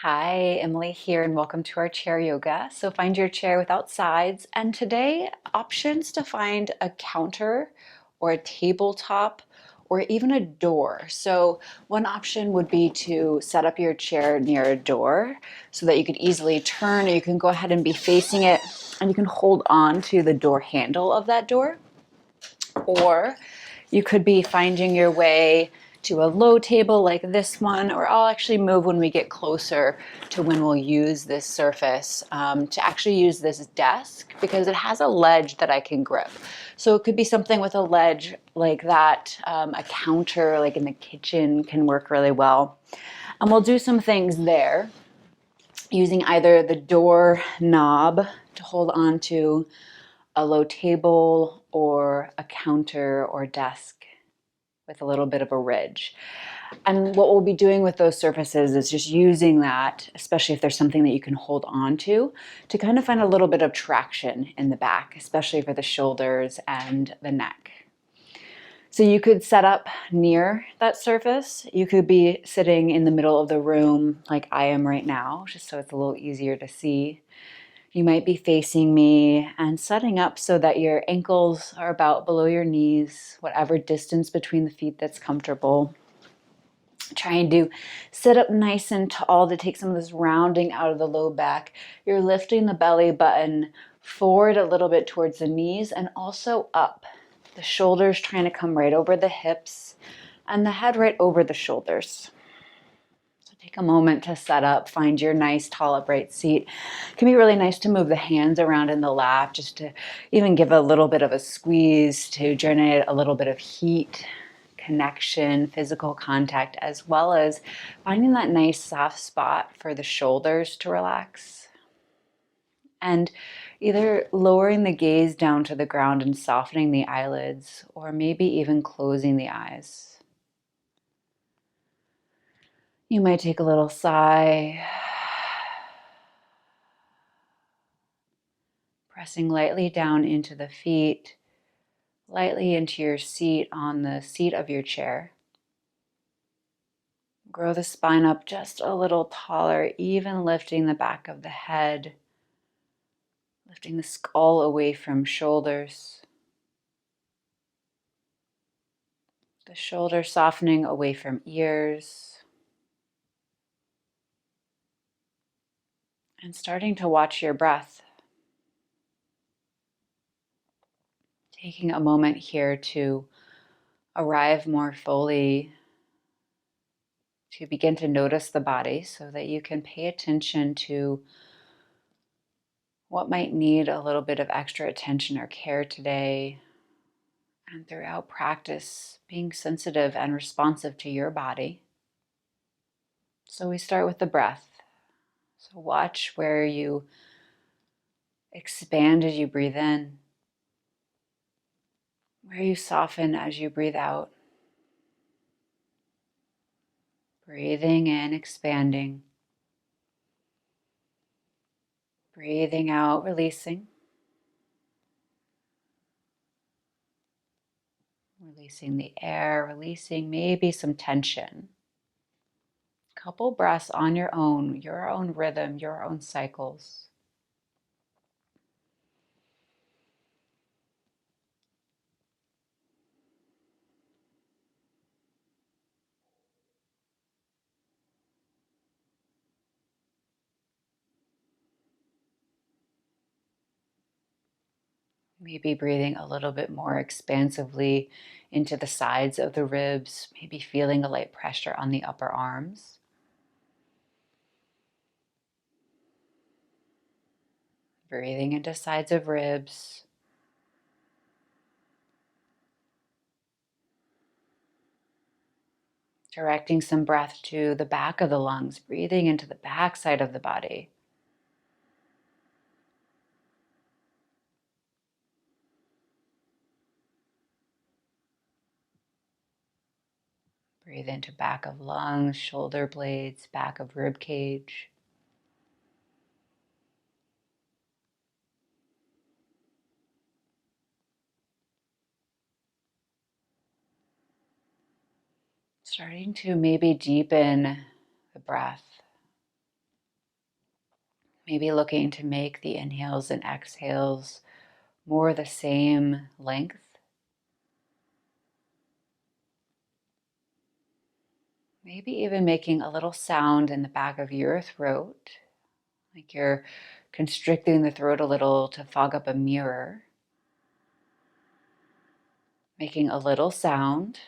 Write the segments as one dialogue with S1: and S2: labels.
S1: Hi, Emily here, and welcome to our chair yoga. So find your chair without sides. And today, options to find a counter or a tabletop or even a door. So one option would be to set up your chair near a door so that you could easily turn, or you can go ahead and be facing it and you can hold on to the door handle of that door. Or you could be finding your way to a low table like this one, or I'll actually move when we get closer to when we'll use this surface to actually use this desk because it has a ledge that I can grip. So it could be something with a ledge like that. A counter like in the kitchen can work really well. And we'll do some things there using either the door knob to hold on to a low table or a counter or desk with a little bit of a ridge. And what we'll be doing with those surfaces is just using that, especially if there's something that you can hold on to kind of find a little bit of traction in the back, especially for the shoulders and the neck. So you could set up near that surface. You could be sitting in the middle of the room like I am right now, just so it's a little easier to see. You might be facing me and setting up so that your ankles are about below your knees, whatever distance between the feet that's comfortable. Trying to sit up nice and tall to take some of this rounding out of the low back. You're lifting the belly button forward a little bit towards the knees and also up. The shoulders trying to come right over the hips and the head right over the shoulders. Take a moment to set up, find your nice tall upright seat. It can be really nice to move the hands around in the lap just to even give a little bit of a squeeze to generate a little bit of heat, connection, physical contact, as well as finding that nice soft spot for the shoulders to relax. And either lowering the gaze down to the ground and softening the eyelids, or maybe even closing the eyes. You might take a little sigh, pressing lightly down into the feet, lightly into your seat on the seat of your chair. Grow the spine up just a little taller, even lifting the back of the head, lifting the skull away from shoulders. The shoulders softening away from ears. And starting to watch your breath. Taking a moment here to arrive more fully, to begin to notice the body so that you can pay attention to what might need a little bit of extra attention or care today. And throughout practice, being sensitive and responsive to your body. So we start with the breath. So watch where you expand as you breathe in, where you soften as you breathe out. Breathing in, expanding. Breathing out, releasing. Releasing the air, releasing maybe some tension. Couple breaths on your own rhythm, your own cycles. Maybe breathing a little bit more expansively into the sides of the ribs, maybe feeling a light pressure on the upper arms. Breathing into sides of ribs. Directing some breath to the back of the lungs, breathing into the back side of the body. Breathe into back of lungs, shoulder blades, back of rib cage. Starting to maybe deepen the breath. Maybe looking to make the inhales and exhales more the same length. Maybe even making a little sound in the back of your throat, like you're constricting the throat a little to fog up a mirror. Making a little sound.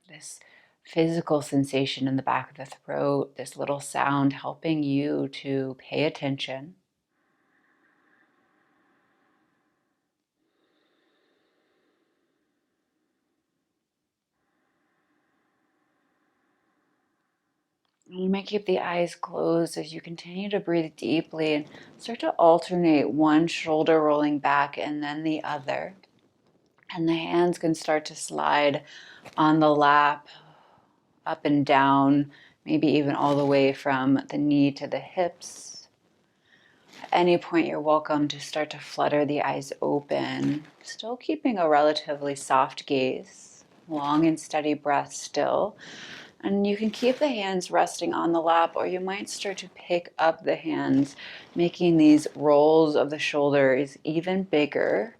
S1: This physical sensation in the back of the throat, this little sound helping you to pay attention. You might keep the eyes closed as you continue to breathe deeply and start to alternate one shoulder rolling back and then the other. And the hands can start to slide on the lap, up and down, maybe even all the way from the knee to the hips. At any point, you're welcome to start to flutter the eyes open, still keeping a relatively soft gaze, long and steady breath still. And you can keep the hands resting on the lap, or you might start to pick up the hands, making these rolls of the shoulders even bigger,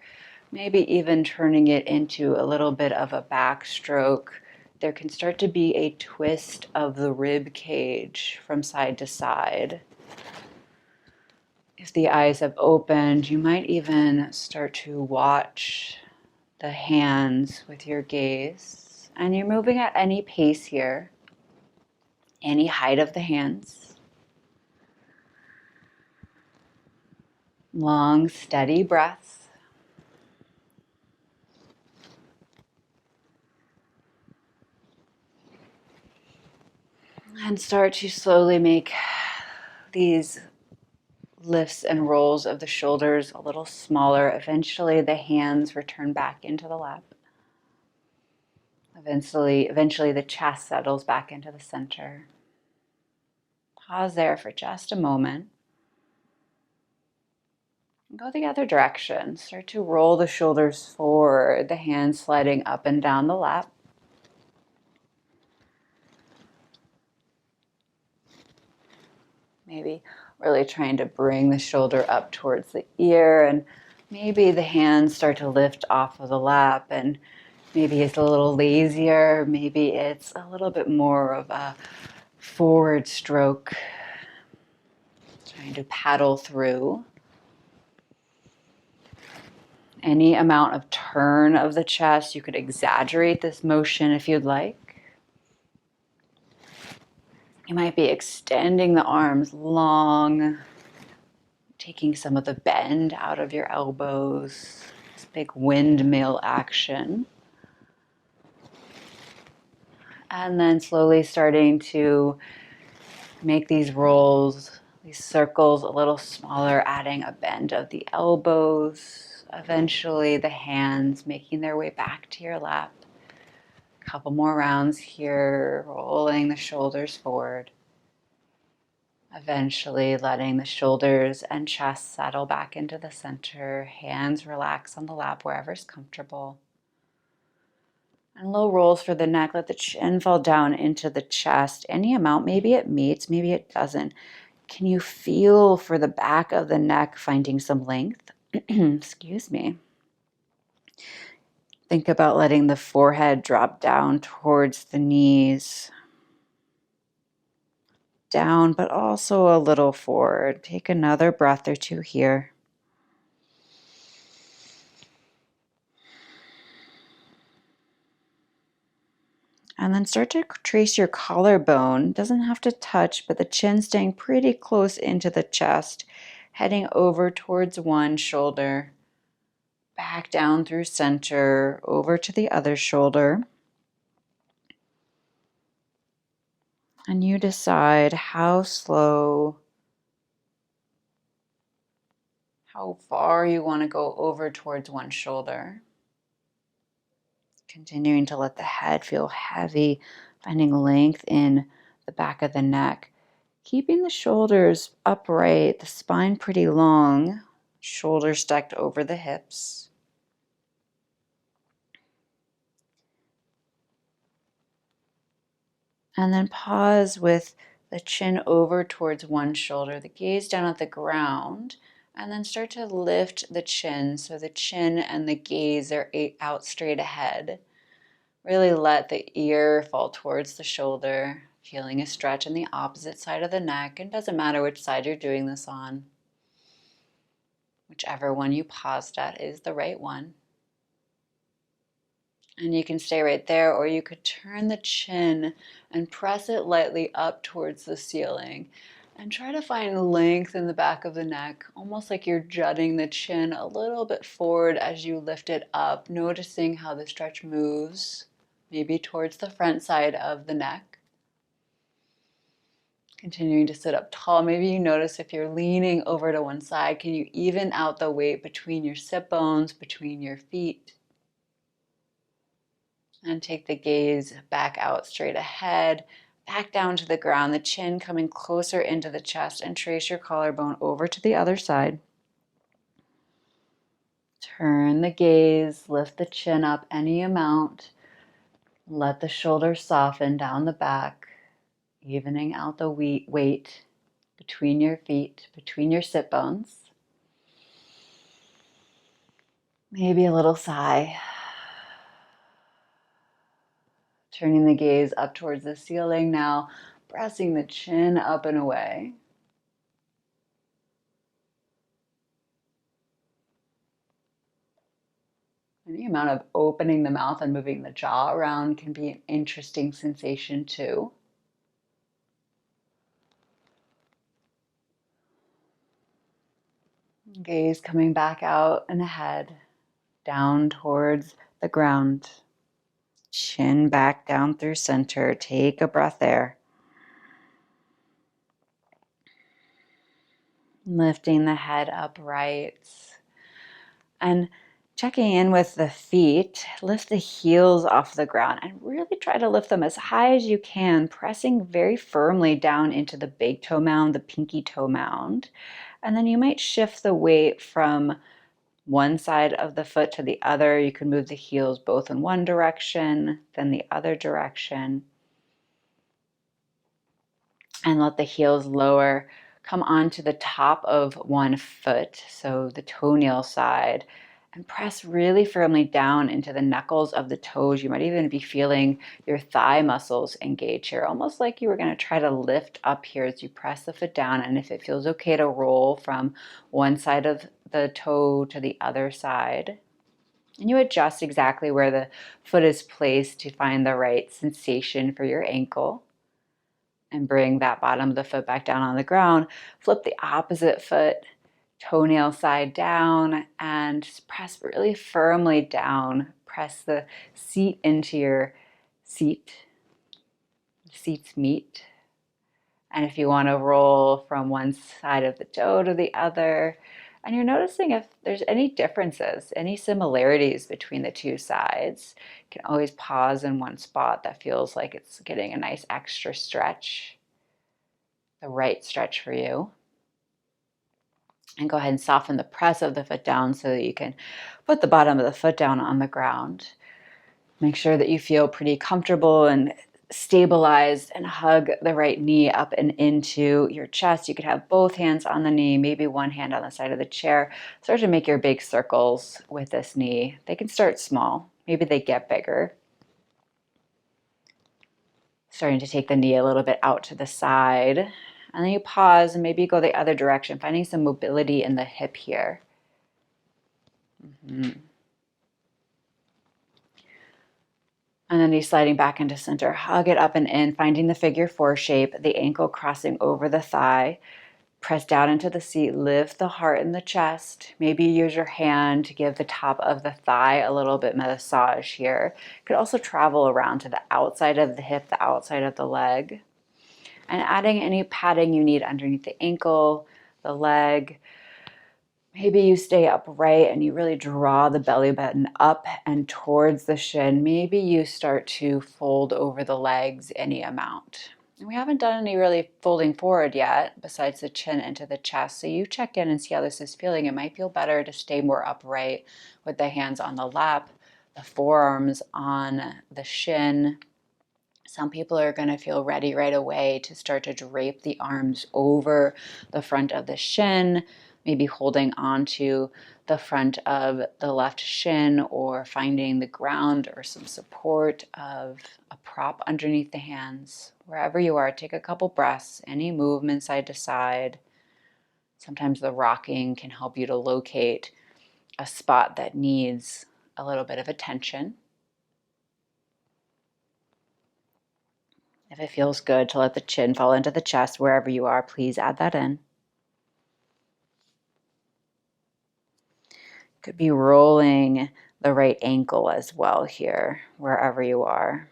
S1: maybe even turning it into a little bit of a backstroke. There can start to be a twist of the rib cage from side to side. If the eyes have opened, you might even start to watch the hands with your gaze. And you're moving at any pace here, any height of the hands. Long, steady breaths. And start to slowly make these lifts and rolls of the shoulders a little smaller. Eventually, the hands return back into the lap. Eventually, the chest settles back into the center. Pause there for just a moment. Go the other direction. Start to roll the shoulders forward, the hands sliding up and down the lap. Maybe really trying to bring the shoulder up towards the ear, and maybe the hands start to lift off of the lap, and maybe it's a little lazier, maybe it's a little bit more of a forward stroke, trying to paddle through. Any amount of turn of the chest, you could exaggerate this motion if you'd like. You might be extending the arms long, taking some of the bend out of your elbows, this big windmill action. And then slowly starting to make these rolls, these circles a little smaller, adding a bend of the elbows. Eventually the hands making their way back to your lap. Couple more rounds here, rolling the shoulders forward. Eventually letting the shoulders and chest settle back into the center. Hands relax on the lap wherever's comfortable. And low rolls for the neck. Let the chin fall down into the chest. Any amount, maybe it meets, maybe it doesn't. Can you feel for the back of the neck finding some length? Excuse me. Think about letting the forehead drop down towards the knees. Down, but also a little forward. Take another breath or two here. And then start to trace your collarbone. Doesn't have to touch, but the chin staying pretty close into the chest, heading over towards one shoulder, back down through center, over to the other shoulder. And you decide how slow, how far you want to go over towards one shoulder. Continuing to let the head feel heavy, finding length in the back of the neck. Keeping the shoulders upright, the spine pretty long, shoulders stacked over the hips. And then pause with the chin over towards one shoulder, the gaze down at the ground, and then start to lift the chin so the chin and the gaze are out straight ahead. Really let the ear fall towards the shoulder, feeling a stretch on the opposite side of the neck. And it doesn't matter which side you're doing this on. Whichever one you paused at is the right one. And you can stay right there, or you could turn the chin and press it lightly up towards the ceiling. And try to find length in the back of the neck, almost like you're jutting the chin a little bit forward as you lift it up, noticing how the stretch moves, maybe towards the front side of the neck. Continuing to sit up tall. Maybe you notice if you're leaning over to one side, can you even out the weight between your sit bones, between your feet? And take the gaze back out straight ahead, back down to the ground, the chin coming closer into the chest, and trace your collarbone over to the other side. Turn the gaze, lift the chin up any amount. Let the shoulders soften down the back, evening out the weight between your feet, between your sit bones. Maybe a little sigh. Turning the gaze up towards the ceiling now, pressing the chin up and away. Any amount of opening the mouth and moving the jaw around can be an interesting sensation too. Gaze coming back out and ahead, down towards the ground. Chin back down through center. Take a breath there. Lifting the head upright. And checking in with the feet, lift the heels off the ground and really try to lift them as high as you can, pressing very firmly down into the big toe mound, the pinky toe mound. And then you might shift the weight from one side of the foot to the other. You can move the heels both in one direction, then the other direction. And let the heels lower, come onto the top of one foot, so the toenail side, and press really firmly down into the knuckles of the toes. You might even be feeling your thigh muscles engage here, almost like you were going to try to lift up here as you press the foot down. And if it feels okay to roll from one side of the toe to the other side, and you adjust exactly where the foot is placed to find the right sensation for your ankle. And bring that bottom of the foot back down on the ground. Flip the opposite foot, toenail side down, and just press really firmly down. Press the seat into your seat. The seats meet. And if you want to roll from one side of the toe to the other, and you're noticing if there's any differences, any similarities between the two sides, you can always pause in one spot that feels like it's getting a nice extra stretch, the right stretch for you. And go ahead and soften the press of the foot down so that you can put the bottom of the foot down on the ground. Make sure that you feel pretty comfortable and stabilized, and hug the right knee up and into your chest. You could have both hands on the knee, maybe one hand on the side of the chair. Start to make your big circles with this knee. They can start small. Maybe they get bigger. Starting to take the knee a little bit out to the side. And then you pause and maybe go the other direction, finding some mobility in the hip here. And then you're sliding back into center. Hug it up and in, finding the figure four shape, the ankle crossing over the thigh. Press down into the seat, lift the heart in the chest. Maybe use your hand to give the top of the thigh a little bit massage here. You could also travel around to the outside of the hip, the outside of the leg. And adding any padding you need underneath the ankle, the leg. Maybe you stay upright and you really draw the belly button up and towards the shin. Maybe you start to fold over the legs any amount. And we haven't done any really folding forward yet, besides the chin into the chest. So you check in and see how this is feeling. It might feel better to stay more upright with the hands on the lap, the forearms on the shin, Some people are going to feel ready right away to start to drape the arms over the front of the shin, maybe holding onto the front of the left shin or finding the ground or some support of a prop underneath the hands. Wherever you are, take a couple breaths, any movement side to side. Sometimes the rocking can help you to locate a spot that needs a little bit of attention. If it feels good to let the chin fall into the chest wherever you are, please add that in. Could be rolling the right ankle as well here, wherever you are.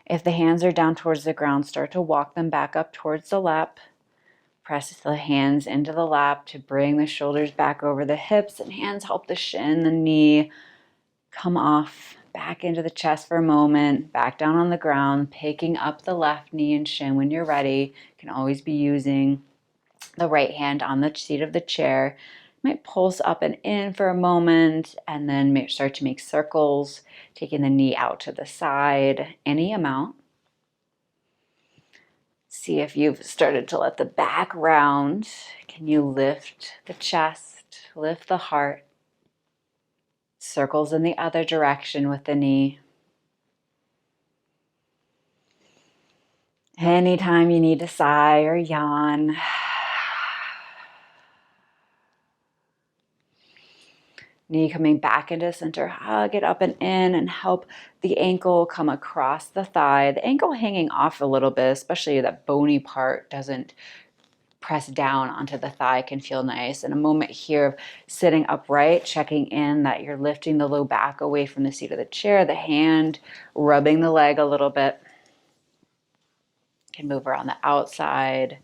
S1: If the hands are down towards the ground, start to walk them back up towards the lap. Press the hands into the lap to bring the shoulders back over the hips, and hands help the shin, the knee come off back into the chest for a moment, back down on the ground, picking up the left knee and shin when you're ready. You can always be using the right hand on the seat of the chair. You might pulse up and in for a moment and then start to make circles, taking the knee out to the side, any amount. See if you've started to let the back round. Can you lift the chest, lift the heart? Circles in the other direction with the knee. Anytime you need to sigh or yawn. Knee coming back into center, hug it up and in and help the ankle come across the thigh. The ankle hanging off a little bit, especially that bony part doesn't press down onto the thigh, can feel nice. And a moment here of sitting upright, checking in that you're lifting the low back away from the seat of the chair, the hand rubbing the leg a little bit. Can move around the outside.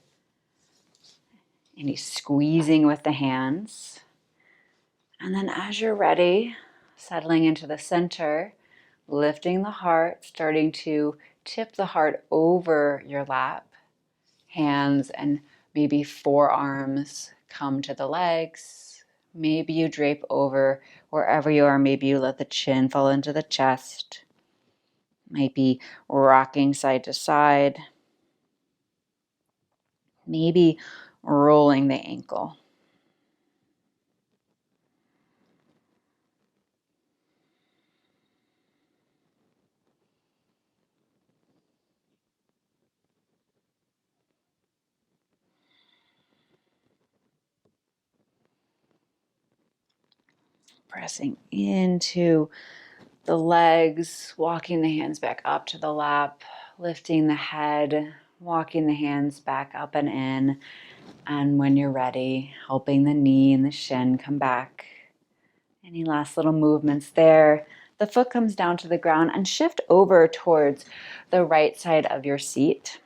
S1: Any squeezing with the hands. And then as you're ready, settling into the center, lifting the heart, starting to tip the heart over your lap. Hands and maybe forearms come to the legs. Maybe you drape over wherever you are. Maybe you let the chin fall into the chest. Might be rocking side to side. Maybe rolling the ankle. Pressing into the legs, walking the hands back up to the lap, lifting the head, walking the hands back up and in. And when you're ready, helping the knee and the shin come back. Any last little movements there. The foot comes down to the ground and shift over towards the right side of your seat.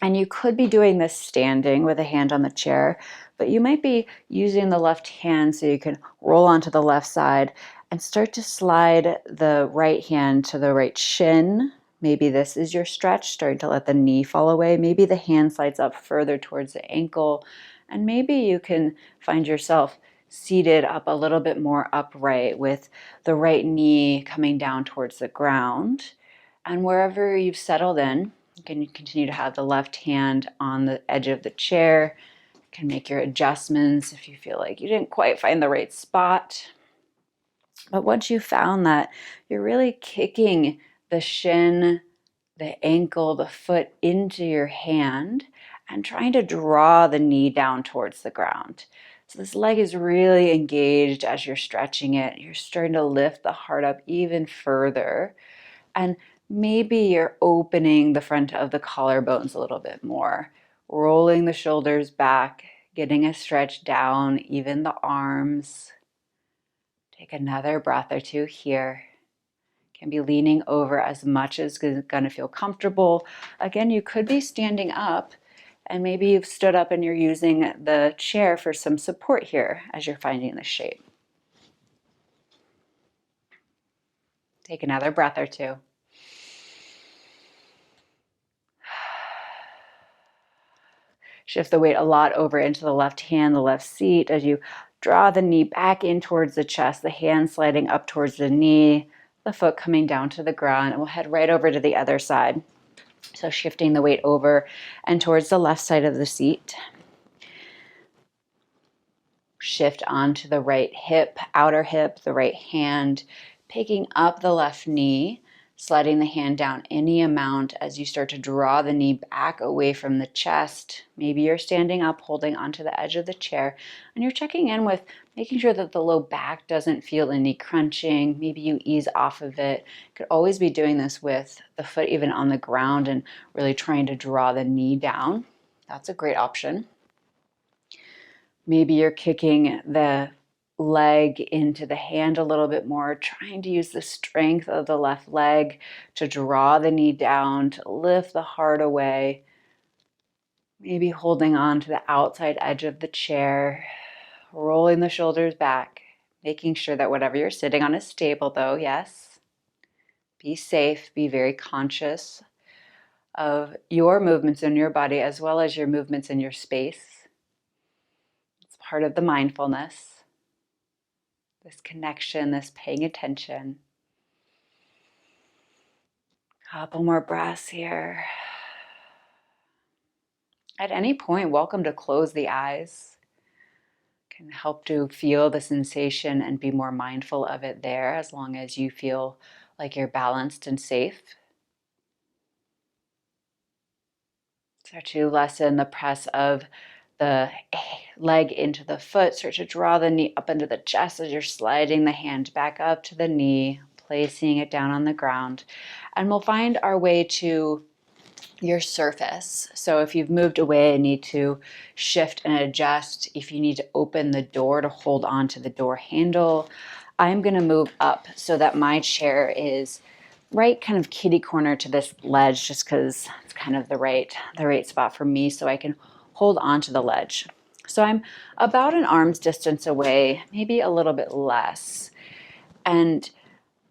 S1: And you could be doing this standing with a hand on the chair, but you might be using the left hand so you can roll onto the left side and start to slide the right hand to the right shin. Maybe this is your stretch, starting to let the knee fall away. Maybe the hand slides up further towards the ankle. And maybe you can find yourself seated up a little bit more upright with the right knee coming down towards the ground. And wherever you've settled in, you can continue to have the left hand on the edge of the chair. You can make your adjustments if you feel like you didn't quite find the right spot. But once you found that, you're really kicking the shin, the ankle, the foot into your hand and trying to draw the knee down towards the ground. So this leg is really engaged as you're stretching it. You're starting to lift the heart up even further. And maybe you're opening the front of the collarbones a little bit more, rolling the shoulders back, getting a stretch down, even the arms. Take another breath or two here. Can be leaning over as much as is going to feel comfortable. Again, you could be standing up, and maybe you've stood up and you're using the chair for some support here as you're finding the shape. Take another breath or two. Shift the weight a lot over into the left hand, the left seat as you Draw the knee back in towards the chest, the hand sliding up towards the knee, the foot coming down to the ground, and we'll head right over to the other side. So shifting the weight over and towards the left side of the seat. Shift onto the right hip, outer hip, the right hand, picking up the left knee, sliding the hand down any amount as you start to draw the knee back away from the chest. Maybe you're standing up, holding onto the edge of the chair, and you're checking in with making sure that the low back doesn't feel any crunching. Maybe you ease off of it. You could always be doing this with the foot even on the ground and really trying to draw the knee down. That's a great option. Maybe you're kicking the leg into the hand a little bit more, trying to use the strength of the left leg to draw the knee down, to lift the heart away. Maybe holding on to the outside edge of the chair, rolling the shoulders back, making sure that whatever you're sitting on is stable though, yes. Be safe, be very conscious of your movements in your body as well as your movements in your space. Part of the mindfulness, this connection, this paying attention. Couple more breaths here. At any point, welcome to close the eyes. Can help to feel the sensation and be more mindful of it there as long as you feel like you're balanced and safe. Start to lessen the press of the leg into the foot. Start to draw the knee up into the chest as you're sliding the hand back up to the knee, placing it down on the ground. And we'll find our way to your surface. So if you've moved away and need to shift and adjust, if you need to open the door to hold on to the door handle, I'm going to move up so that my chair is right kind of kitty corner to this ledge, just because it's kind of the right spot for me, so I can hold on to the ledge. So I'm about an arm's distance away, maybe a little bit less. And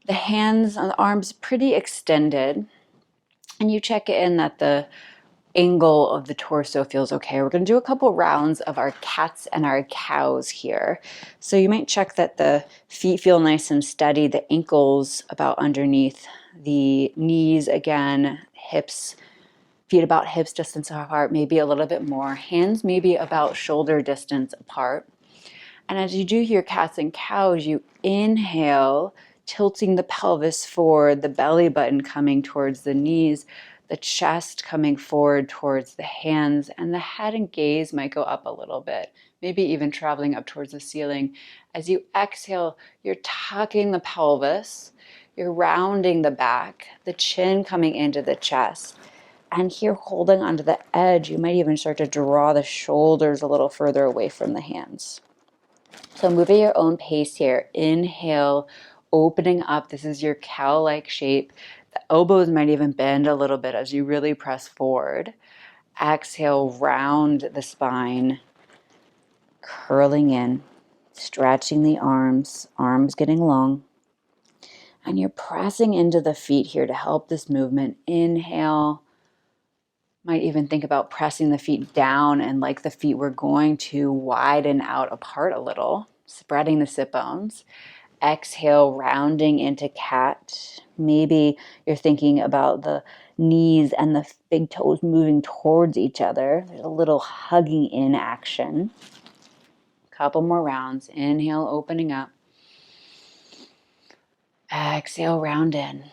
S1: the hands and the arms pretty extended. And you check in that the angle of the torso feels okay. We're going to do a couple rounds of our cats and our cows here. So you might check that the feet feel nice and steady, the ankles about underneath, the knees again, hips, feet about hips distance apart, maybe a little bit more. Hands maybe about shoulder distance apart. And as you do your cats and cows, you inhale, tilting the pelvis forward, the belly button coming towards the knees, the chest coming forward towards the hands, and the head and gaze might go up a little bit, maybe even traveling up towards the ceiling. As you exhale, you're tucking the pelvis, you're rounding the back, the chin coming into the chest. And here, holding onto the edge, you might even start to draw the shoulders a little further away from the hands. So move at your own pace here. Inhale, opening up. This is your cow-like shape. The elbows might even bend a little bit as you really press forward. Exhale, round the spine, curling in, stretching the arms getting long. And you're pressing into the feet here to help this movement. Inhale. Might even think about pressing the feet down and like the feet were going to widen out apart a little, spreading the sit bones. Exhale, rounding into cat. Maybe you're thinking about the knees and the big toes moving towards each other. There's a little hugging in action. Couple more rounds. Inhale, opening up. Exhale, round in.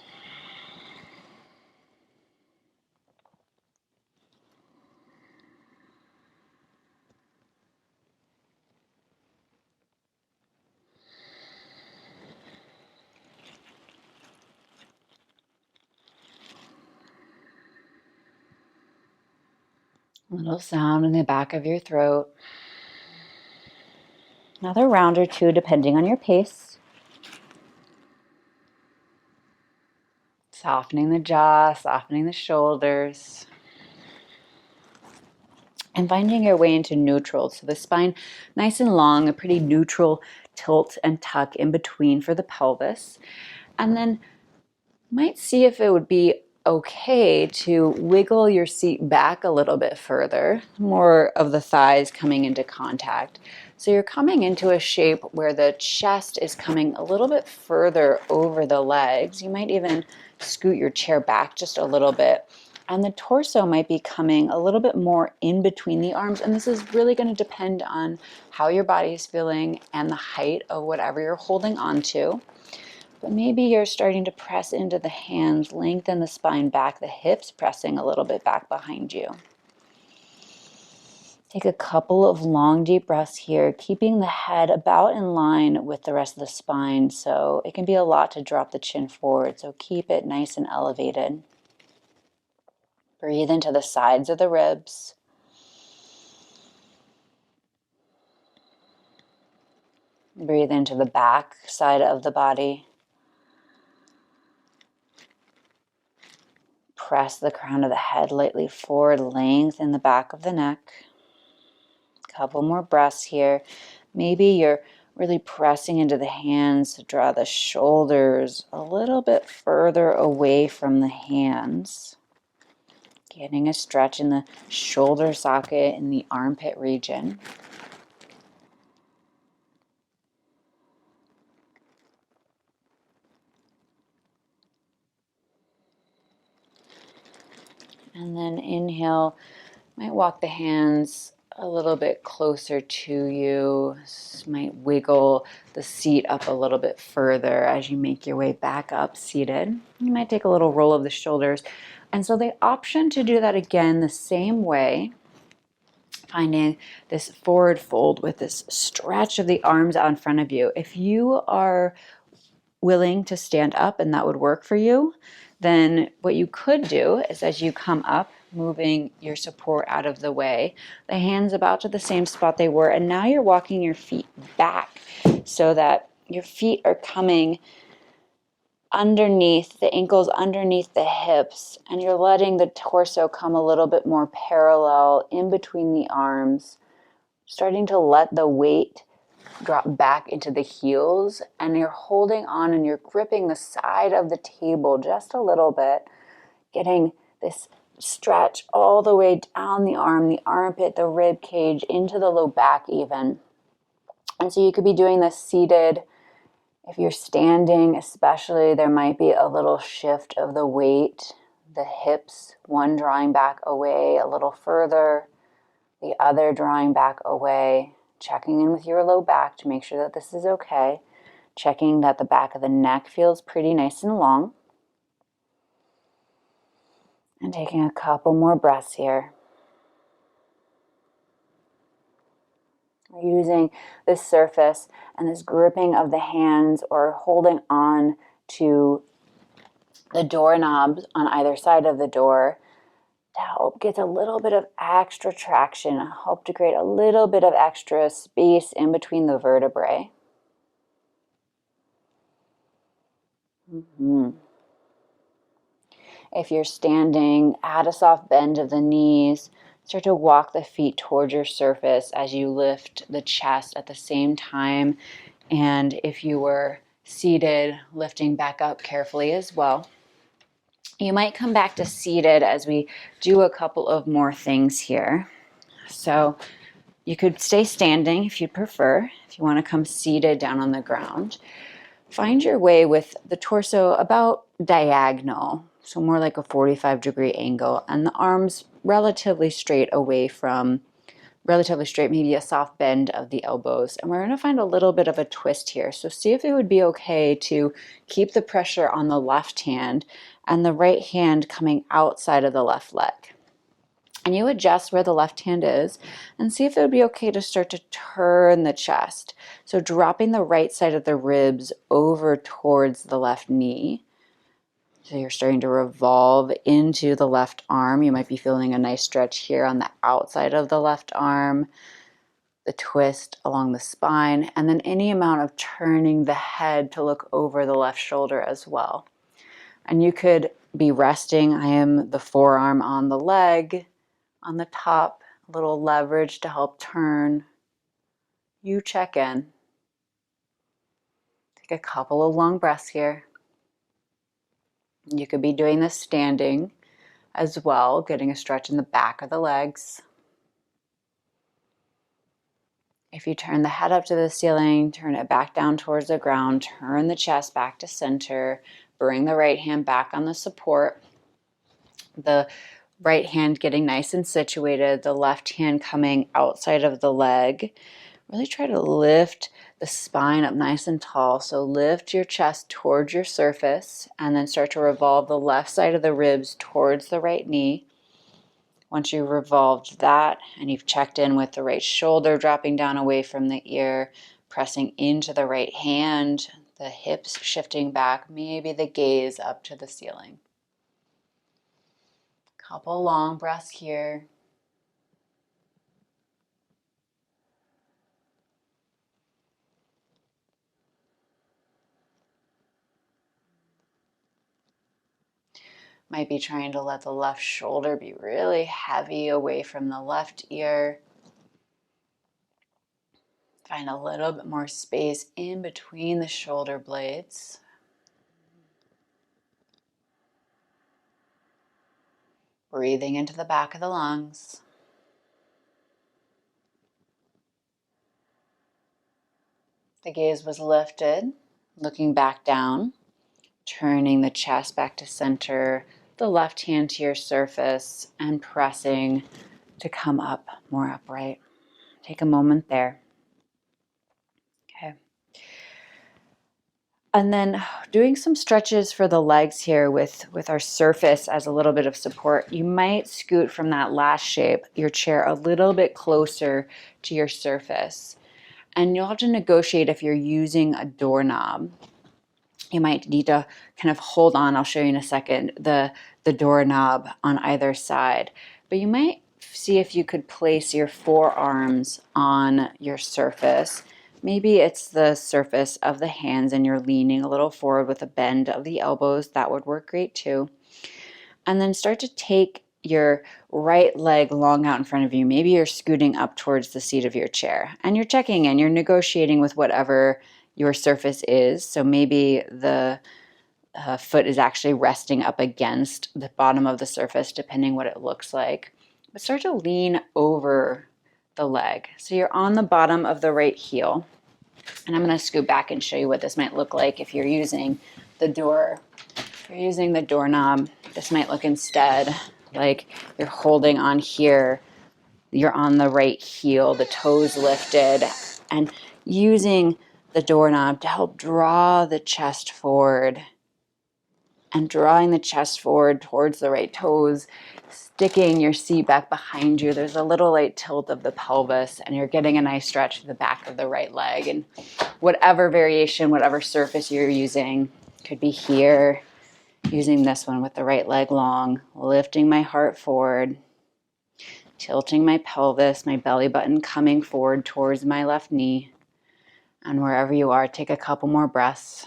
S1: A little sound in the back of your throat. Another round or two, depending on your pace. Softening the jaw, softening the shoulders. And finding your way into neutral. So the spine nice and long, a pretty neutral tilt and tuck in between for the pelvis. And then might see if it would be okay to wiggle your seat back a little bit further, more of the thighs coming into contact. So you're coming into a shape where the chest is coming a little bit further over the legs. You might even scoot your chair back just a little bit. And the torso might be coming a little bit more in between the arms. And this is really going to depend on how your body is feeling and the height of whatever you're holding on to. But maybe you're starting to press into the hands, lengthen the spine back, the hips pressing a little bit back behind you. Take a couple of long, deep breaths here, keeping the head about in line with the rest of the spine. So it can be a lot to drop the chin forward. So keep it nice and elevated. Breathe into the sides of the ribs. Breathe into the back side of the body. Press the crown of the head lightly forward, lengthen the back of the neck. Couple more breaths here. Maybe you're really pressing into the hands to draw the shoulders a little bit further away from the hands. Getting a stretch in the shoulder socket in the armpit region. And then inhale, might walk the hands a little bit closer to you. Might wiggle the seat up a little bit further as you make your way back up seated. You might take a little roll of the shoulders. And so the option to do that again the same way, finding this forward fold with this stretch of the arms out in front of you. If you are willing to stand up and that would work for you, then what you could do is as you come up, moving your support out of the way, the hands about to the same spot they were, and now you're walking your feet back so that your feet are coming underneath, the ankles underneath the hips, and you're letting the torso come a little bit more parallel in between the arms, starting to let the weight drop back into the heels, and you're holding on and you're gripping the side of the table just a little bit, getting this stretch all the way down the arm, the armpit, the rib cage, into the low back even. And so you could be doing this seated. If you're standing especially, there might be a little shift of the weight, the hips, one drawing back away a little further, the other drawing back away. Checking in with your low back to make sure that this is okay. Checking that the back of the neck feels pretty nice and long. And taking a couple more breaths here. We're using this surface and this gripping of the hands or holding on to the doorknobs on either side of the door to help get a little bit of extra traction, help to create a little bit of extra space in between the vertebrae. If you're standing, add a soft bend of the knees. Start to walk the feet towards your surface as you lift the chest at the same time. And if you were seated, lifting back up carefully as well. You might come back to seated as we do a couple of more things here. So you could stay standing if you prefer. If you want to come seated down on the ground, find your way with the torso about diagonal, so more like a 45-degree angle, and the arms relatively straight away from, relatively straight, maybe a soft bend of the elbows. And we're going to find a little bit of a twist here. So see if it would be okay to keep the pressure on the left hand and the right hand coming outside of the left leg. And you adjust where the left hand is and see if it would be okay to start to turn the chest. So dropping the right side of the ribs over towards the left knee. So you're starting to revolve into the left arm. You might be feeling a nice stretch here on the outside of the left arm, the twist along the spine, and then any amount of turning the head to look over the left shoulder as well. And you could be resting. I am the forearm on the leg, on the top, a little leverage to help turn. You check in. Take a couple of long breaths here. You could be doing this standing as well, getting a stretch in the back of the legs. If you turn the head up to the ceiling, turn it back down towards the ground, turn the chest back to center, bring the right hand back on the support. The right hand getting nice and situated, the left hand coming outside of the leg. Really try to lift the spine up nice and tall. So lift your chest towards your surface and then start to revolve the left side of the ribs towards the right knee. Once you've revolved that and you've checked in with the right shoulder dropping down away from the ear, pressing into the right hand, the hips shifting back, maybe the gaze up to the ceiling. Couple long breaths here. Might be trying to let the left shoulder be really heavy away from the left ear. Find a little bit more space in between the shoulder blades. Breathing into the back of the lungs. The gaze was lifted, looking back down, turning the chest back to center, the left hand to your surface, and pressing to come up more upright. Take a moment there. Okay. And then doing some stretches for the legs here with our surface as a little bit of support. You might scoot from that last shape, your chair a little bit closer to your surface. And you'll have to negotiate if you're using a doorknob. You might need to kind of hold on, I'll show you in a second, the doorknob on either side. But you might see if you could place your forearms on your surface. Maybe it's the surface of the hands and you're leaning a little forward with a bend of the elbows. That would work great too. And then start to take your right leg long out in front of you. Maybe you're scooting up towards the seat of your chair and you're checking in, you're negotiating with whatever your surface is. So maybe the foot is actually resting up against the bottom of the surface, depending what it looks like. But start to lean over the leg. So you're on the bottom of the right heel. And I'm going to scoot back and show you what this might look like if you're using the door. If you're using the doorknob, this might look instead like you're holding on here. You're on the right heel, the toes lifted, and using the doorknob to help draw the chest forward. And drawing the chest forward towards the right toes, sticking your seat back behind you. There's a little light tilt of the pelvis, and you're getting a nice stretch to the back of the right leg. And whatever variation, whatever surface you're using, could be here, using this one with the right leg long, lifting my heart forward, tilting my pelvis, my belly button coming forward towards my left knee. And wherever you are, take a couple more breaths.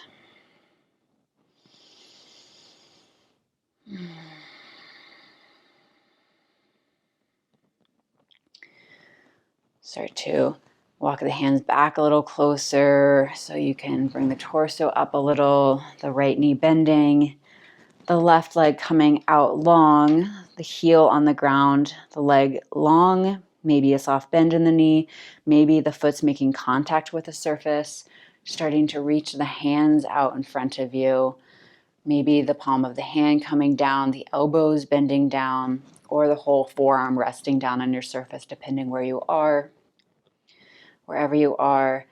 S1: Start to walk the hands back a little closer so you can bring the torso up a little, the right knee bending, the left leg coming out long, the heel on the ground, the leg long, maybe a soft bend in the knee, maybe the foot's making contact with the surface, starting to reach the hands out in front of you, maybe the palm of the hand coming down, the elbows bending down, or the whole forearm resting down on your surface, depending where you are. Wherever you are,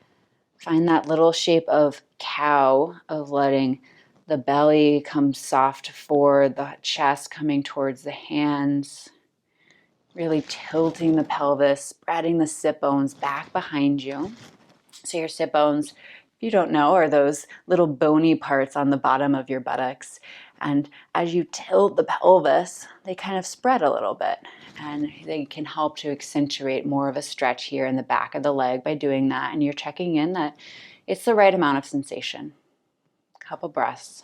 S1: find that little shape of cow, of letting the belly come soft forward, the chest coming towards the hands, really tilting the pelvis, spreading the sit bones back behind you. So your sit bones, if you don't know, are those little bony parts on the bottom of your buttocks. And as you tilt the pelvis, they kind of spread a little bit. And they can help to accentuate more of a stretch here in the back of the leg by doing that. And you're checking in that it's the right amount of sensation. Couple breaths.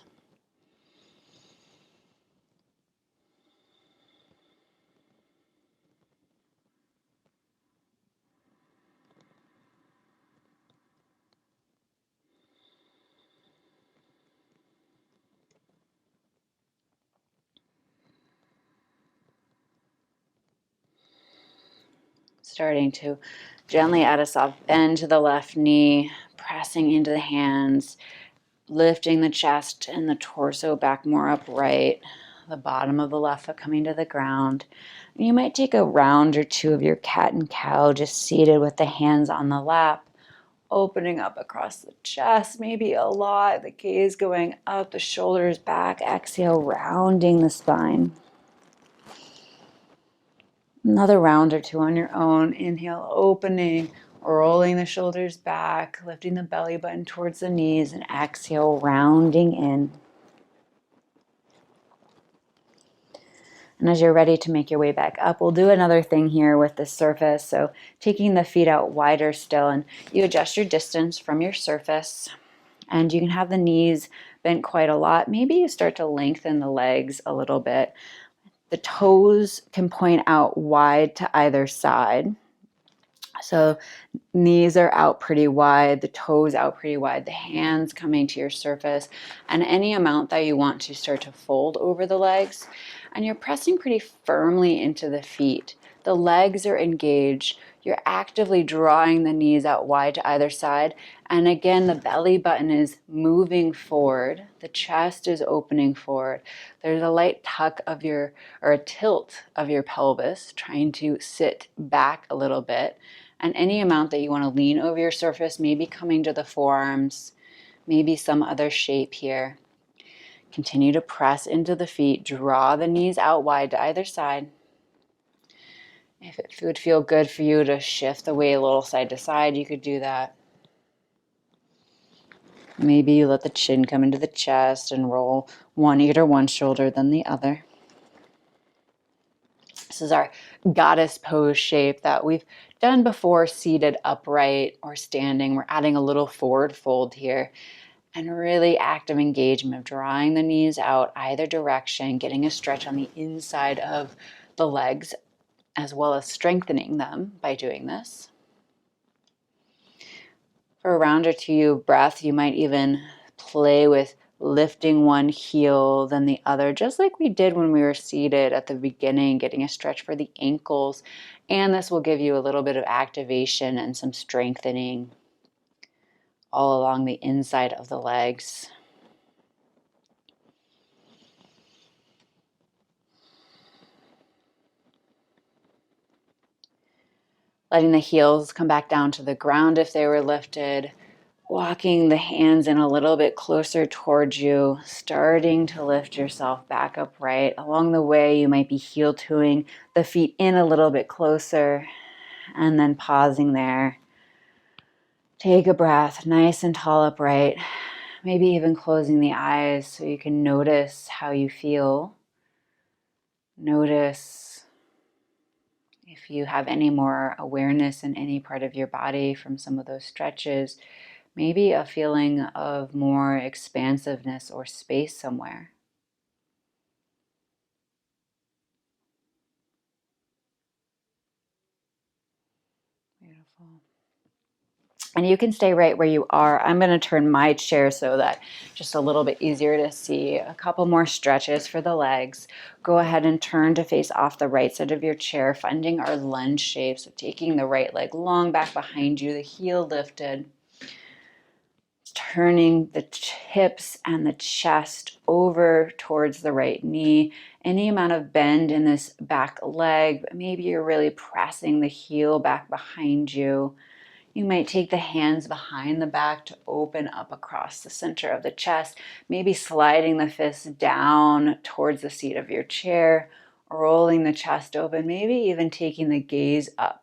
S1: Starting to gently add a soft bend to the left knee, pressing into the hands, lifting the chest and the torso back more upright, the bottom of the left foot coming to the ground. You might take a round or two of your cat and cow, just seated with the hands on the lap, opening up across the chest, maybe a lot, the gaze going up, the shoulders back. Exhale, rounding the spine. Another round or two on your own. Inhale, opening, rolling the shoulders back, lifting the belly button towards the knees, and exhale, rounding in. And as you're ready to make your way back up, we'll do another thing here with the surface. So taking the feet out wider still, and you adjust your distance from your surface, and you can have the knees bent quite a lot. Maybe you start to lengthen the legs a little bit. The toes can point out wide to either side. So knees are out pretty wide, the toes out pretty wide, the hands coming to your surface, and any amount that you want to start to fold over the legs. And you're pressing pretty firmly into the feet. The legs are engaged. You're actively drawing the knees out wide to either side. And again, the belly button is moving forward. The chest is opening forward. There's a light tuck of your, or a tilt of your pelvis, trying to sit back a little bit. And any amount that you want to lean over your surface, maybe coming to the forearms, maybe some other shape here. Continue to press into the feet, draw the knees out wide to either side. If it would feel good for you to shift the weight a little side to side, you could do that. Maybe you let the chin come into the chest and roll one ear to one shoulder, then the other. This is our goddess pose shape that we've done before, seated upright or standing. We're adding a little forward fold here, and really active engagement of drawing the knees out either direction, getting a stretch on the inside of the legs, as well as strengthening them by doing this. For a round or two of breath, you might even play with lifting one heel, then the other, just like we did when we were seated at the beginning, getting a stretch for the ankles. And this will give you a little bit of activation and some strengthening all along the inside of the legs. Letting the heels come back down to the ground if they were lifted. Walking the hands in a little bit closer towards you, starting to lift yourself back upright. Along the way, you might be heel-toeing the feet in a little bit closer, and then pausing there. Take a breath, nice and tall upright. Maybe even closing the eyes so you can notice how you feel. Notice if you have any more awareness in any part of your body from some of those stretches. Maybe a feeling of more expansiveness or space somewhere. Beautiful. And you can stay right where you are. I'm going to turn my chair so that just a little bit easier to see. A couple more stretches for the legs. Go ahead and turn to face off the right side of your chair, finding our lunge shape. So taking the right leg long back behind you, the heel lifted. Turning the hips and the chest over towards the right knee. Any amount of bend in this back leg, but maybe you're really pressing the heel back behind you. You might take the hands behind the back to open up across the center of the chest, maybe sliding the fists down towards the seat of your chair, rolling the chest open, maybe even taking the gaze up.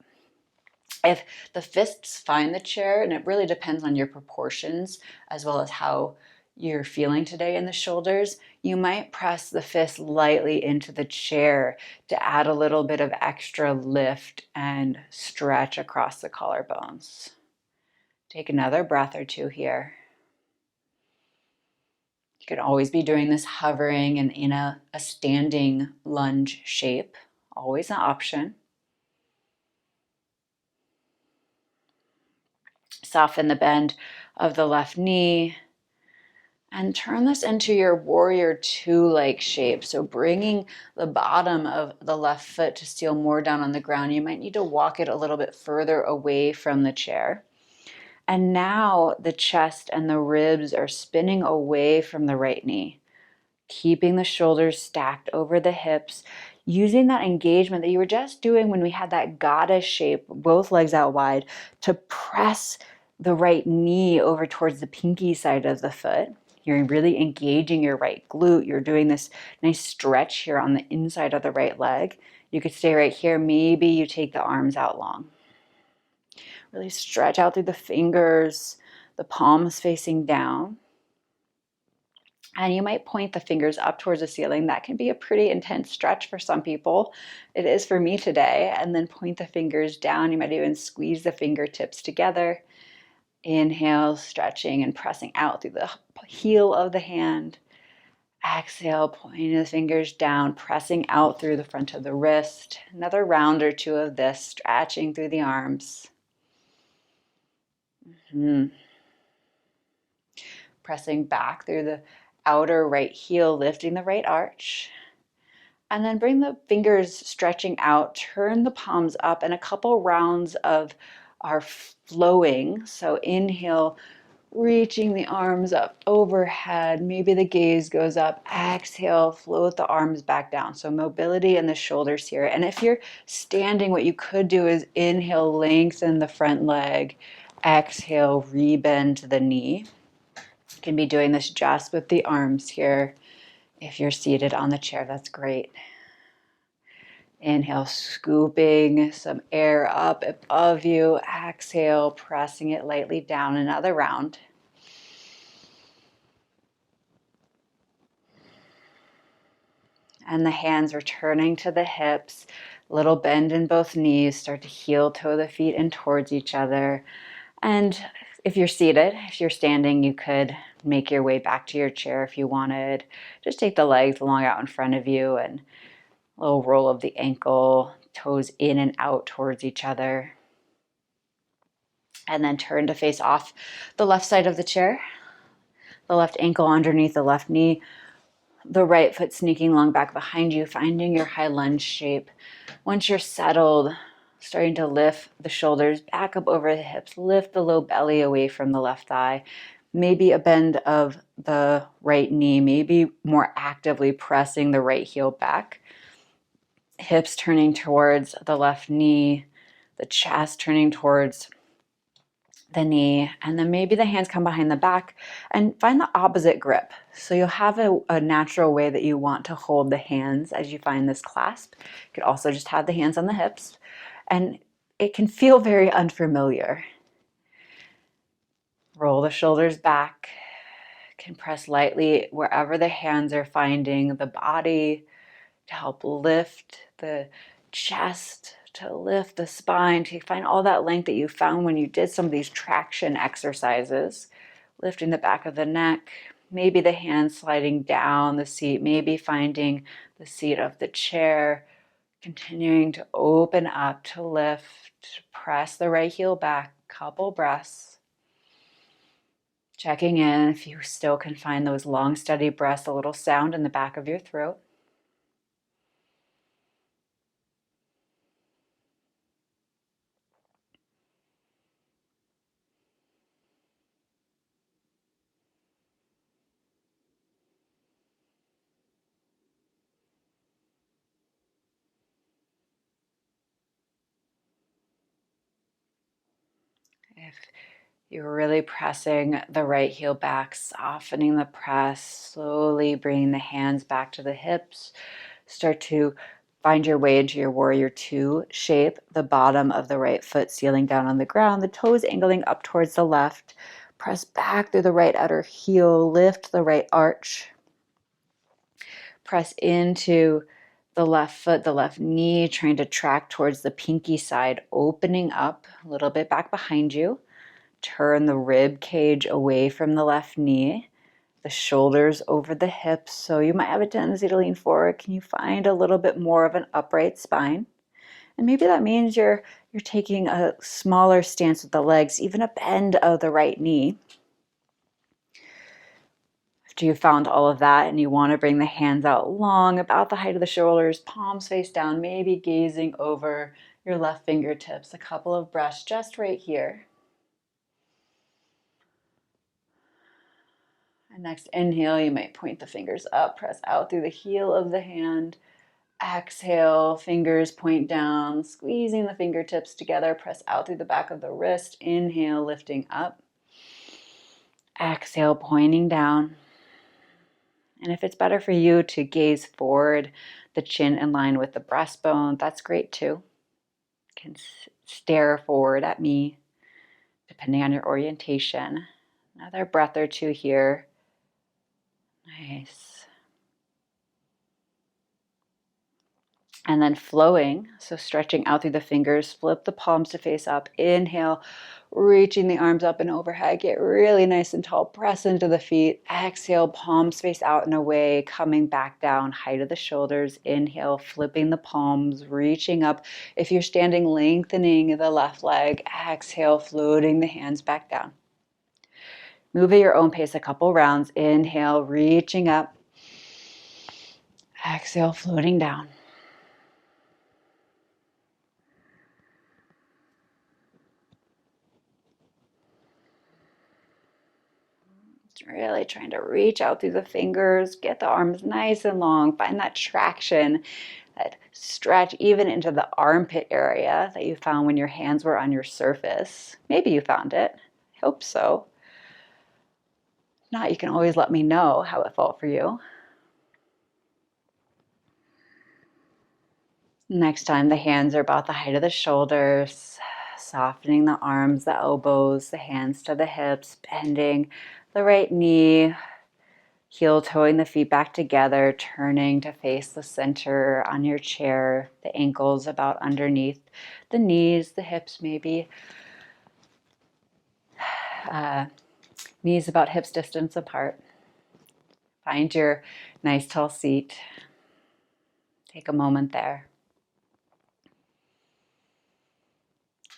S1: If the fists find the chair, and it really depends on your proportions as well as how you're feeling today in the shoulders, you might press the fist lightly into the chair to add a little bit of extra lift and stretch across the collarbones. Take another breath or two here. You can always be doing this hovering and in a standing lunge shape, always an option. Soften the bend of the left knee And turn this into your warrior two-like shape. So bringing the bottom of the left foot to seal more down on the ground. You might need to walk it a little bit further away from the chair. And now the chest and the ribs are spinning away from the right knee, keeping the shoulders stacked over the hips, using that engagement that you were just doing when we had that goddess shape, both legs out wide, to press the right knee over towards the pinky side of the foot. You're really engaging your right glute. You're doing this nice stretch here on the inside of the right leg. You could stay right here. Maybe you take the arms out long. Really stretch out through the fingers, the palms facing down. And you might point the fingers up towards the ceiling. That can be a pretty intense stretch for some people. It is for me today. And then point the fingers down. You might even squeeze the fingertips together. Inhale, stretching and pressing out through the heel of the hand. Exhale, pointing the fingers down, pressing out through the front of the wrist. Another round or two of this, stretching through the arms. Pressing back through the outer right heel, lifting the right arch. And then bring the fingers stretching out, turn the palms up, and a couple rounds of our flowing. So inhale, reaching the arms up overhead. Maybe the gaze goes up. Exhale, float the arms back down. So mobility in the shoulders here. And if you're standing, what you could do is inhale, lengthen the front leg. Exhale, rebend the knee. You can be doing this just with the arms here. If you're seated on the chair, that's great. Inhale, scooping some air up above you. Exhale, pressing it lightly down. Another round. And the hands returning to the hips. Little bend in both knees. Start to heel toe the feet in towards each other. And if you're seated, if you're standing, you could make your way back to your chair if you wanted. Just take the legs long out in front of you and a little roll of the ankle, toes in and out towards each other. And then turn to face off the left side of the chair. The left ankle underneath the left knee. The right foot sneaking long back behind you, finding your high lunge shape. Once you're settled, starting to lift the shoulders back up over the hips, lift the low belly away from the left thigh. Maybe a bend of the right knee, maybe more actively pressing the right heel back. Hips turning towards the left knee, the chest turning towards the knee, and then maybe the hands come behind the back and find the opposite grip. So you'll have a natural way that you want to hold the hands as you find this clasp. You could also just have the hands on the hips, and it can feel very unfamiliar. Roll the shoulders back, can press lightly wherever the hands are finding the body to help lift the chest, to lift the spine, to find all that length that you found when you did some of these traction exercises. Lifting the back of the neck, maybe the hands sliding down the seat, maybe finding the seat of the chair, continuing to open up, to lift, press the right heel back, couple breaths. Checking in if you still can find those long, steady breaths, a little sound in the back of your throat. If you're really pressing the right heel back, softening the press, slowly bringing the hands back to the hips. Start to find your way into your warrior two shape, the bottom of the right foot sealing down on the ground, the toes angling up towards the left. Press back through the right outer heel, lift the right arch. Press into the left foot, the left knee, trying to track towards the pinky side, opening up a little bit back behind you. Turn the rib cage away from the left knee, the shoulders over the hips. So you might have a tendency to lean forward. Can you find a little bit more of an upright spine? And maybe that means you're taking a smaller stance with the legs, even a bend of the right knee. After you found all of that and you want to bring the hands out long, about the height of the shoulders, palms face down, maybe gazing over your left fingertips. A couple of breaths just right here. And next inhale, you might point the fingers up, press out through the heel of the hand. Exhale, fingers point down, squeezing the fingertips together, press out through the back of the wrist. Inhale, lifting up. Exhale, pointing down. And if it's better for you to gaze forward, the chin in line with the breastbone, that's great too. You can stare forward at me, depending on your orientation. Another breath or two here. Nice. And then flowing, so stretching out through the fingers, flip the palms to face up. Inhale, reaching the arms up and overhead. Get really nice and tall. Press into the feet. Exhale, palms face out and away, coming back down, height of the shoulders. Inhale, flipping the palms, reaching up. If you're standing, lengthening the left leg. Exhale, floating the hands back down. Move at your own pace a couple rounds. Inhale, reaching up. Exhale, floating down. Really trying to reach out through the fingers, get the arms nice and long, find that traction, that stretch even into the armpit area that you found when your hands were on your surface. Maybe you found it. I hope so. If not, you can always let me know how it felt for you. Next time, the hands are about the height of the shoulders, softening the arms, the elbows, the hands to the hips, bending the right knee, heel toeing the feet back together, turning to face the center on your chair, the ankles about underneath the knees, the hips maybe, knees about hips distance apart. Find your nice tall seat. Take a moment there.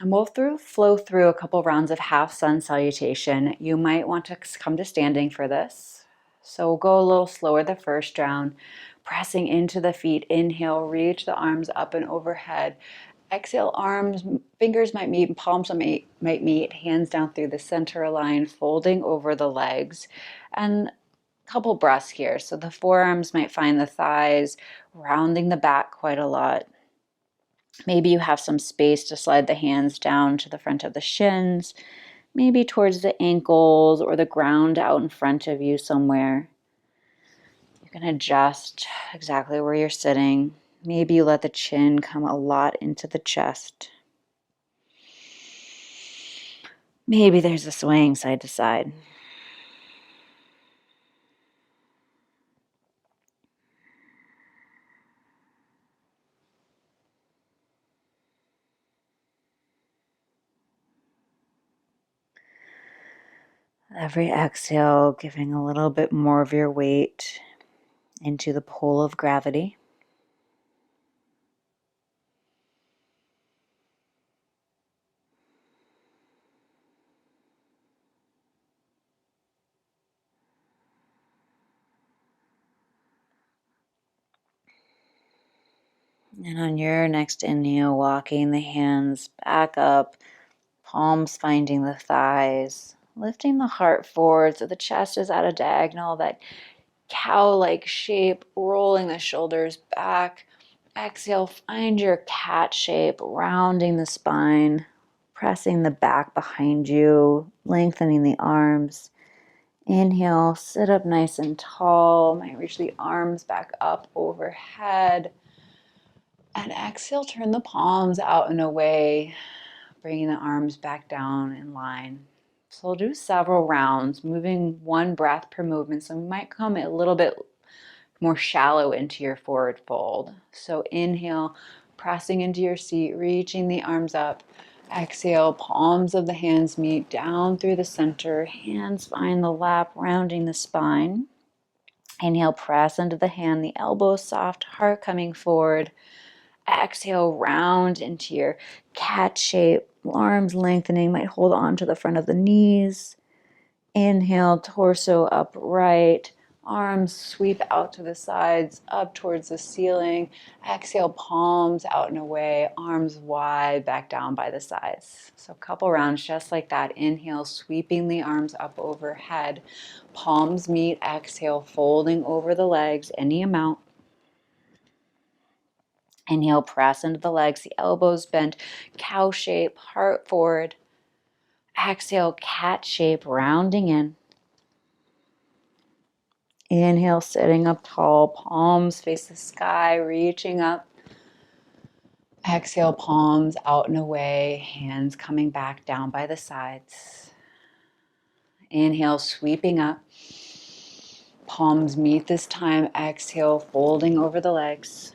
S1: And we'll flow through a couple rounds of half sun salutation. You might want to come to standing for this. So we'll go a little slower the first round, pressing into the feet. Inhale, reach the arms up and overhead. Exhale, arms, fingers might meet, palms might meet, hands down through the center line, folding over the legs. And a couple breaths here. So the forearms might find the thighs, rounding the back quite a lot. Maybe you have some space to slide the hands down to the front of the shins, maybe towards the ankles or the ground out in front of you somewhere. You can adjust exactly where you're sitting. Maybe you let the chin come a lot into the chest. Maybe there's a swaying side to side. Every exhale, giving a little bit more of your weight into the pull of gravity. And on your next inhale, walking the hands back up, palms finding the thighs, lifting the heart forward so the chest is at a diagonal, that cow-like shape, rolling the shoulders back. Exhale, find your cat shape, rounding the spine, pressing the back behind you, lengthening the arms. Inhale, sit up nice and tall. Might reach the arms back up overhead. And exhale, turn the palms out and away, bringing the arms back down in line. So we'll do several rounds, moving one breath per movement. So we might come a little bit more shallow into your forward fold. So inhale, pressing into your seat, reaching the arms up. Exhale, palms of the hands meet down through the center. Hands find the lap, rounding the spine. Inhale, press into the hand, the elbows soft, heart coming forward. Exhale, round into your cat shape, arms lengthening, might hold on to the front of the knees. Inhale, torso upright, Arms sweep out to the sides, up towards the ceiling. Exhale, palms out and away, arms wide, back down by the sides. So a couple rounds just like that. Inhale, sweeping the arms up overhead. Palms meet, exhale, folding over the legs, any amount. Inhale, press into the legs, the elbows bent, cow shape, heart forward. Exhale, cat shape, rounding in. Inhale, sitting up tall, palms face the sky, reaching up. Exhale, palms out and away, hands coming back down by the sides. Inhale, sweeping up. Palms meet this time. Exhale, folding over the legs.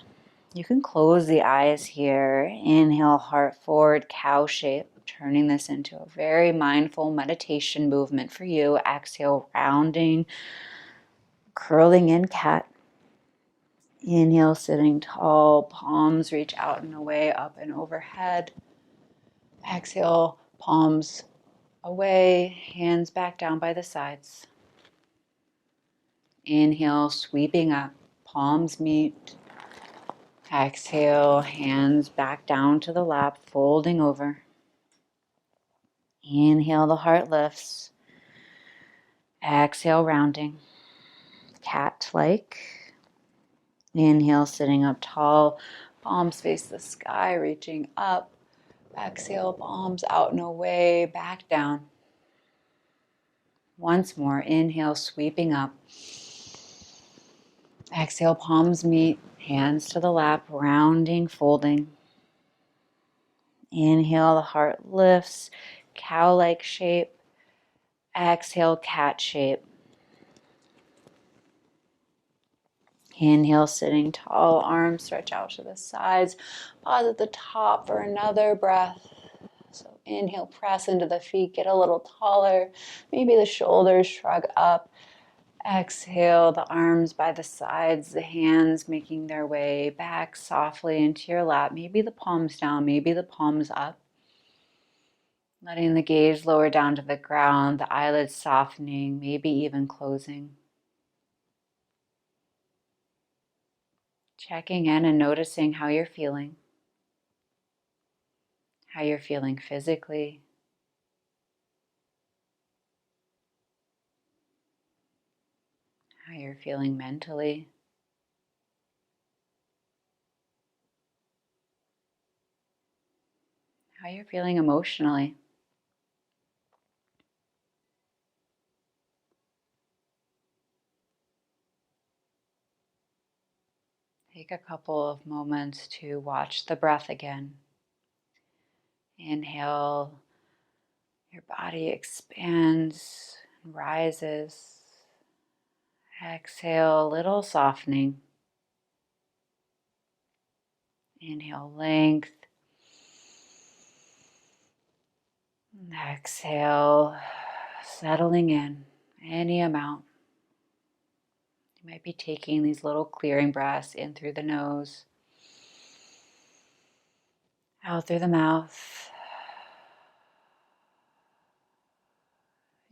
S1: You can close the eyes here. Inhale, heart forward, cow shape. Turning this into a very mindful meditation movement for you. Exhale, rounding, curling in cat. Inhale, sitting tall, palms reach out and away, up and overhead. Exhale, palms away, hands back down by the sides. Inhale, sweeping up, palms meet. Exhale, hands back down to the lap, folding over. Inhale, the heart lifts. Exhale, rounding. Cat-like. Inhale, sitting up tall, palms face the sky, reaching up. Exhale, palms out and away, back down. Once more, inhale, sweeping up. Exhale, palms meet, hands to the lap, rounding, folding. Inhale, the heart lifts, cow-like shape. Exhale, cat shape. Inhale, sitting tall, arms stretch out to the sides. Pause at the top for another breath. So inhale, press into the feet, get a little taller. Maybe the shoulders shrug up. Exhale, the arms by the sides, the hands making their way back softly into your lap. Maybe the palms down, maybe the palms up. Letting the gaze lower down to the ground, the eyelids softening, maybe even closing. Checking in and noticing how you're feeling. How you're feeling physically. How you're feeling mentally. How you're feeling emotionally. Take a couple of moments to watch the breath again. Inhale, your body expands and rises. Exhale, a little softening. Inhale, length. Exhale, settling in any amount. You might be taking these little clearing breaths in through the nose, out through the mouth.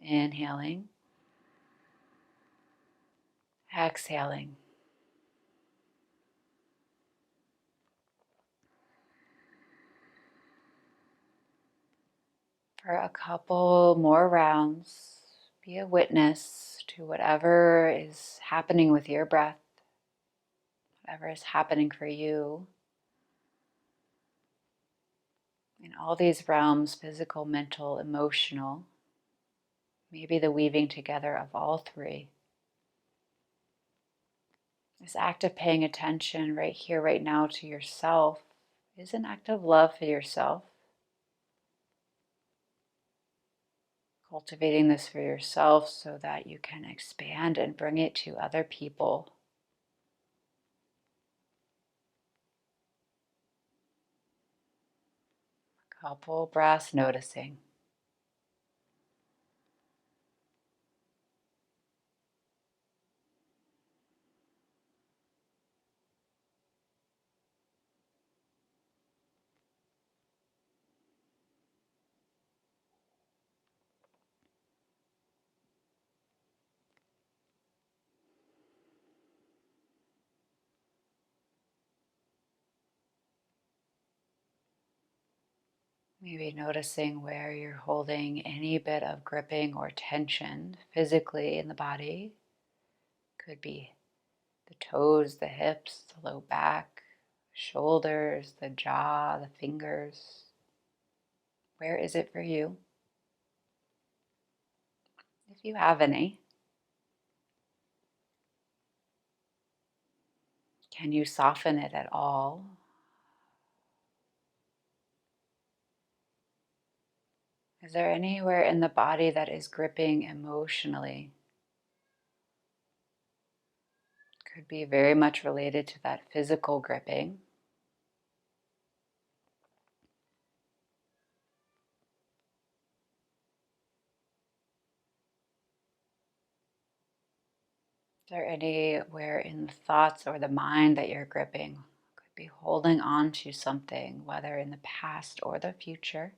S1: Inhaling, exhaling. For a couple more rounds, be a witness to whatever is happening with your breath, whatever is happening for you. In all these realms, physical, mental, emotional, maybe the weaving together of all three. This act of paying attention right here, right now to yourself is an act of love for yourself. Cultivating this for yourself so that you can expand and bring it to other people. Couple breaths, noticing. Maybe noticing where you're holding any bit of gripping or tension physically in the body. Could be the toes, the hips, the low back, shoulders, the jaw, the fingers. Where is it for you? If you have any. Can you soften it at all? Is there anywhere in the body that is gripping emotionally? Could be very much related to that physical gripping. Is there anywhere in the thoughts or the mind that you're gripping? Could be holding on to something, whether in the past or the future.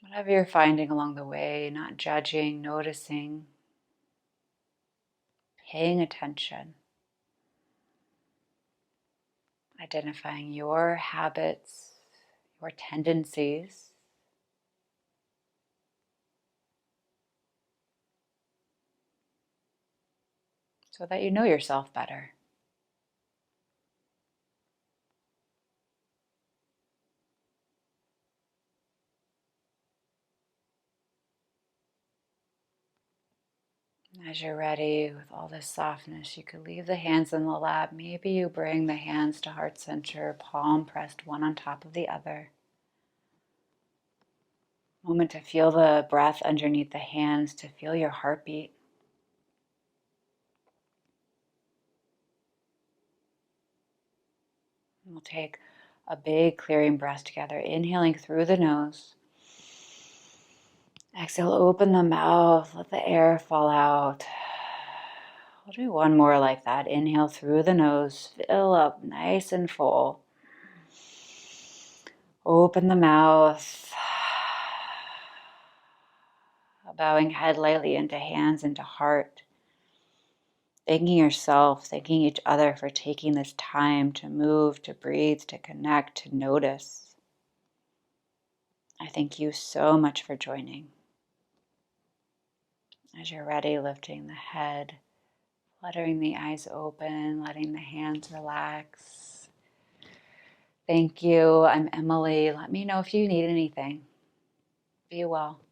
S1: Whatever you're finding along the way, not judging, noticing, paying attention, identifying your habits, your tendencies, so that you know yourself better. As you're ready with all this softness, you could leave the hands in the lap. Maybe you bring the hands to heart center, palm pressed one on top of the other. Moment to feel the breath underneath the hands, to feel your heartbeat. We'll take a big clearing breath together, inhaling through the nose. Exhale, open the mouth, let the air fall out. We'll do one more like that. Inhale through the nose, fill up nice and full. Open the mouth. Bowing head lightly into hands, into heart. Thanking yourself, thanking each other for taking this time to move, to breathe, to connect, to notice. I thank you so much for joining. As you're ready, lifting the head, fluttering the eyes open, letting the hands relax. Thank you. I'm Emily. Let me know if you need anything. Be well.